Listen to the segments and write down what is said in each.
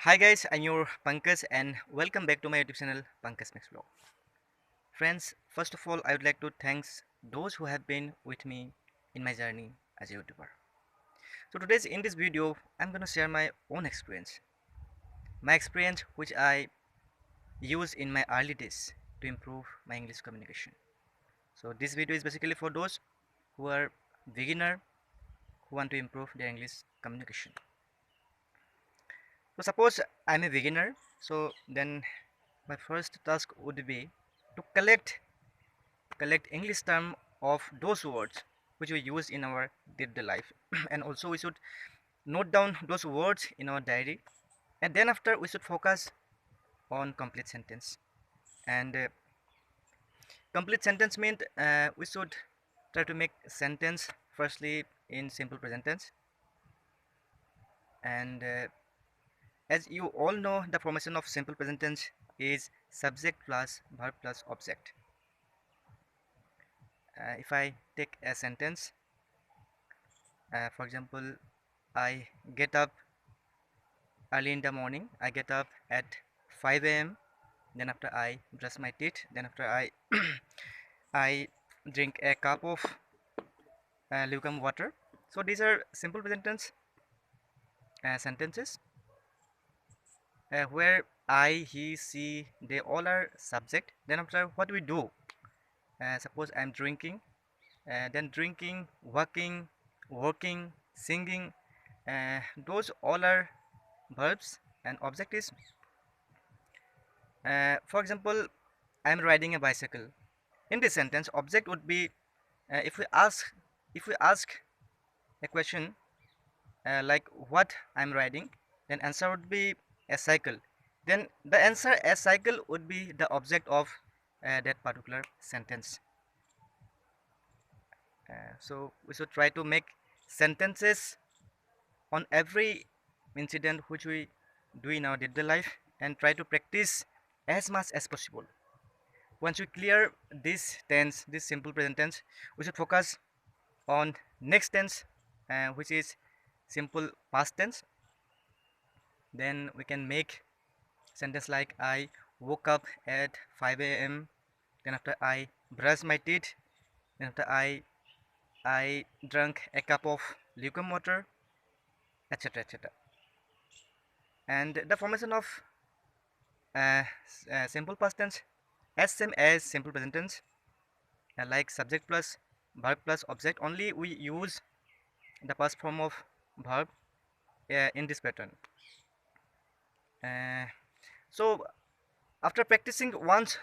Hi guys, I'm your Pankaj and welcome back to my YouTube channel Pankaj Mix Vlog. Friends, first of all, I would like to thanks those who have been with me in my journey as a YouTuber. So today's in this video, I'm gonna share my own experience, my experience which I used in my early days to improve my English communication. So this video is basically for those who are beginner who want to improve their English communication. So suppose I'm a beginner, so then my first task would be to collect English term of those words which we use in our day-to-day life and also we should note down those words in our diary, and then after we should focus on complete sentence. And complete sentence means we should try to make sentence firstly in simple present tense, and as you all know, the formation of simple present tense is subject plus verb plus object. If I take a sentence, for example, I get up early in the morning. I get up at 5 a.m. Then after I brush my teeth, then after I I drink a cup of lukewarm water. So these are simple present tense sentences where I, he, she, they all are subject. Then after what we do, suppose I'm drinking, then drinking, walking, working, singing, those all are verbs, and object is for example, I'm riding a bicycle. In this sentence, object would be if we ask a question like what I'm riding, then answer would be a cycle. Then the answer a cycle would be the object of that particular sentence. So we should try to make sentences on every incident which we do in our daily life and try to practice as much as possible. Once we clear this tense, this simple present tense, we should focus on next tense, which is simple past tense. Then we can make sentence like I woke up at 5 a.m. Then after I brush my teeth. Then after I drank a cup of lukewarm water, etc., etc. And the formation of simple past tense as same as simple present tense, like subject plus verb plus object. Only we use the past form of verb in this pattern. Uh, so after practicing once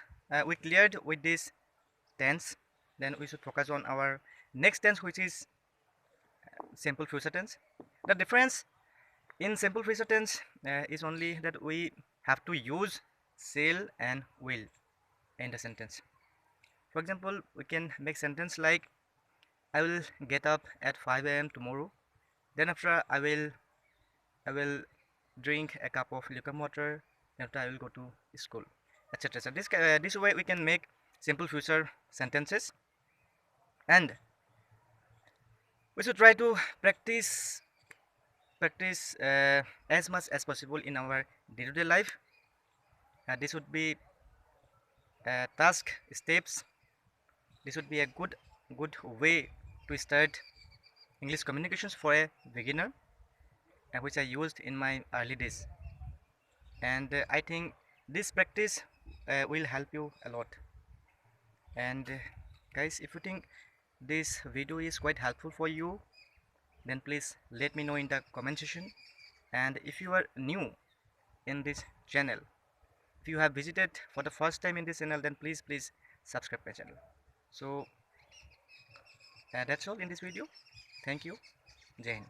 we cleared with this tense, then we should focus on our next tense, which is simple future tense. The difference in simple future tense is only that we have to use shall and will in the sentence. For example, we can make sentence like I will get up at 5 a.m. tomorrow. Then after I will drink a cup of lukewarm water. Then after I will go to school, etc. So this way we can make simple future sentences, and we should try to practice as much as possible in our day-to-day life. This would be task steps. This would be a good way to start English communications for a beginner, which I used in my early days. And I think this practice will help you a lot. And guys, if you think this video is quite helpful for you, then please let me know in the comment section. And if you are new in this channel, if you have visited for the first time in this channel, then please subscribe my channel. So that's all in this video. Thank you. Jai Hind.